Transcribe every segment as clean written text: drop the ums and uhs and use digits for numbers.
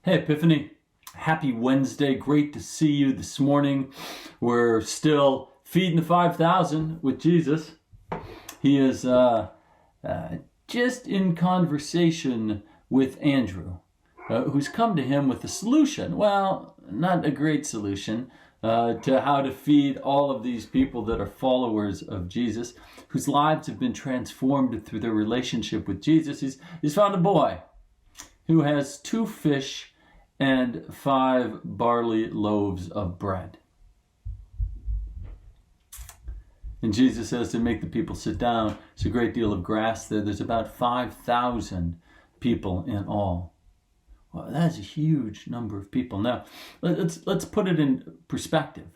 Hey, Epiphany. Happy Wednesday. Great to see you this morning. We're still feeding the 5,000 with Jesus. He is just in conversation with Andrew, who's come to him with a solution. Well, not a great solution to how to feed all of these people that are followers of Jesus, whose lives have been transformed through their relationship with Jesus. He's found a boy who has 2 fish and 5 barley loaves of bread. And Jesus says to make the people sit down. There's a great deal of grass there. There's about 5,000 people in all. Well, that's a huge number of people. Now, let's put it in perspective.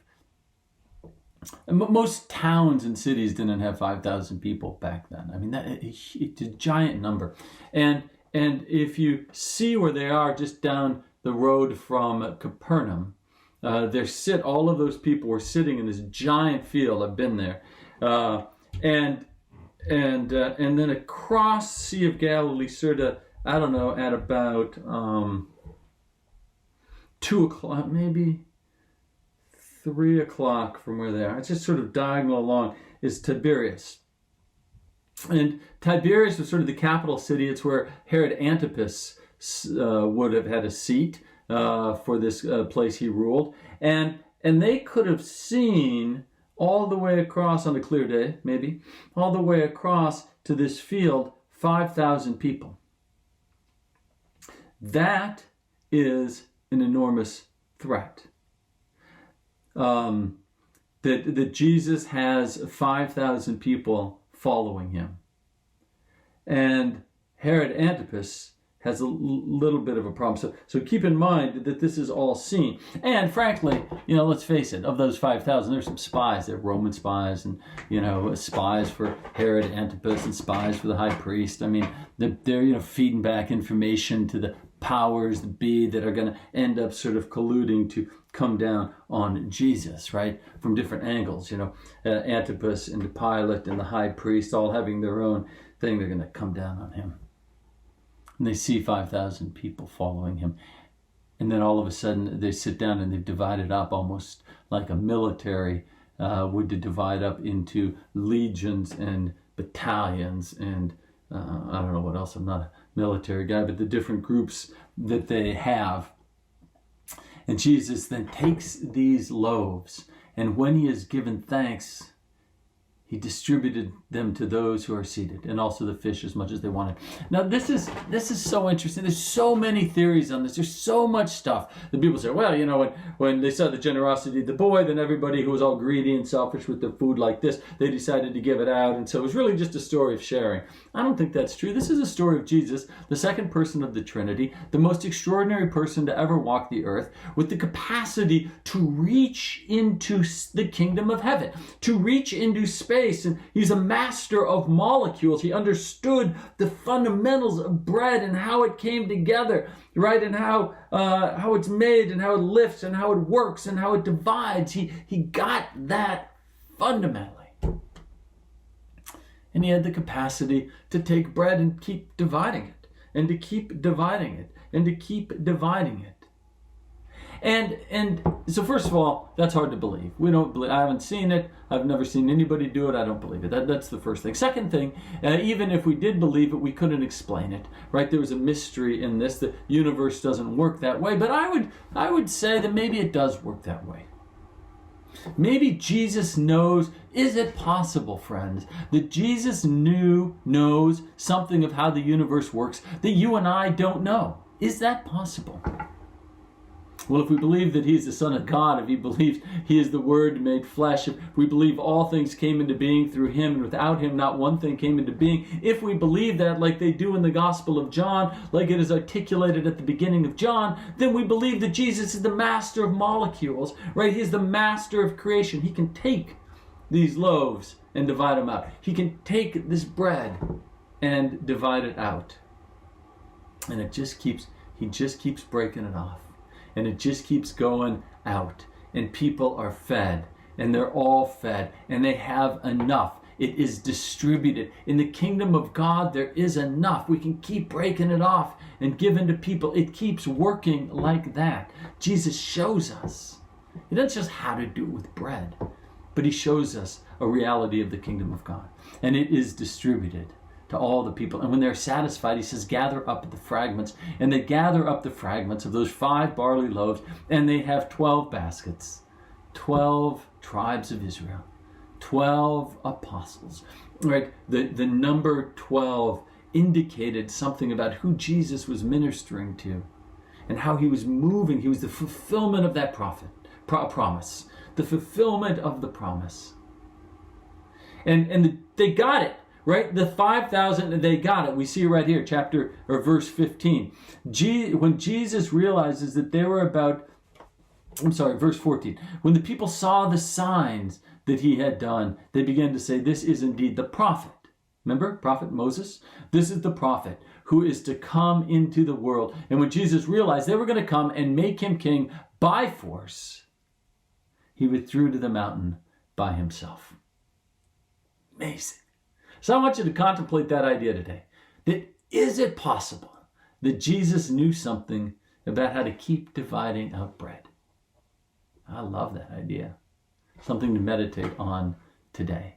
Most towns and cities didn't have 5,000 people back then. I mean, it's a giant number. And if you see where they are just down the road from Capernaum, all of those people were sitting in this giant field. I've been there. And then across Sea of Galilee, sort of, I don't know, at about 2 o'clock, maybe 3 o'clock from where they are. It's just sort of diagonal along, is Tiberias. And Tiberias was sort of the capital city. It's where Herod Antipas would have had a seat for this place he ruled. And they could have seen all the way across on a clear day, maybe, all the way across to this field, 5,000 people. That is an enormous threat. That Jesus has 5,000 people following him. And Herod Antipas has a little bit of a problem. So keep in mind that this is all seen. And frankly, let's face it, of those 5,000, there's some spies. There are Roman spies and, spies for Herod Antipas and spies for the high priest. I mean, they're feeding back information to the powers that be that are going to end up sort of colluding to come down on Jesus, right? From different angles, Antipas and Pilate and the high priest all having their own thing. They're going to come down on him. And they see 5,000 people following him. And then all of a sudden they sit down and they've divided up almost like a military would divide up into legions and battalions and I don't know what else. I'm not a military guy, but the different groups that they have. And Jesus then takes these loaves, and when he has given thanks, he distributed them to those who are seated, and also the fish as much as they wanted. Now, this is so interesting. There's so many theories on this. There's so much stuff that people say, well, when they saw the generosity of the boy, then everybody who was all greedy and selfish with their food like this, they decided to give it out. And so it was really just a story of sharing. I don't think that's true. This is a story of Jesus, the second person of the Trinity, the most extraordinary person to ever walk the earth, with the capacity to reach into the kingdom of heaven, to reach into space. And he's a master of molecules. He understood the fundamentals of bread and how it came together, right? And how it's made and how it lifts and how it works and how it divides. He got that fundamentally. And he had the capacity to take bread and keep dividing it, and to keep dividing it, and to keep dividing it. And so first of all, that's hard to believe. We don't believe. I haven't seen it. I've never seen anybody do it. I don't believe it. That's the first thing. Second thing, even if we did believe it, we couldn't explain it, right? There was a mystery in this. The universe doesn't work that way. But I would say that maybe it does work that way. Maybe Jesus knows. Is it possible, friends, that Jesus knows something of how the universe works that you and I don't know? Is that possible? Well, if we believe that he's the Son of God, if we believe he is the Word made flesh, if we believe all things came into being through him, and without him not one thing came into being, if we believe that like they do in the Gospel of John, like it is articulated at the beginning of John, then we believe that Jesus is the master of molecules, right? He is the master of creation. He can take these loaves and divide them out. He can take this bread and divide it out. And he just keeps breaking it off. And it just keeps going out. And people are fed. And they're all fed. And they have enough. it is distributed. In the kingdom of God, there is enough. We can keep breaking it off and giving to people. It keeps working like that. Jesus shows us. He doesn't just how to do it with bread, but he shows us a reality of the kingdom of God. And it is distributed to all the people. And when they're satisfied, he says, gather up the fragments. And they gather up the fragments of those 5 barley loaves, and they have 12 baskets. 12 tribes of Israel. 12 apostles. Right? The number 12 indicated something about who Jesus was ministering to and how he was moving. He was the fulfillment of that promise. The fulfillment of the promise. And they got it. Right? The 5,000, they got it. We see it right here, verse 15. When Jesus realizes that there were verse 14. When the people saw the signs that he had done, they began to say, this is indeed the prophet. Remember, prophet Moses? This is the prophet who is to come into the world. And when Jesus realized they were going to come and make him king by force, he withdrew to the mountain by himself. Amazing. So I want you to contemplate that idea today. That is it possible that Jesus knew something about how to keep dividing up bread? I love that idea. Something to meditate on today.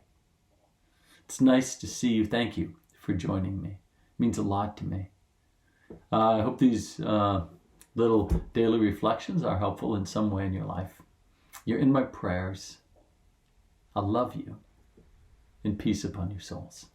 It's nice to see you. Thank you for joining me. It means a lot to me. I hope these little daily reflections are helpful in some way in your life. You're in my prayers. I love you. And peace upon your souls.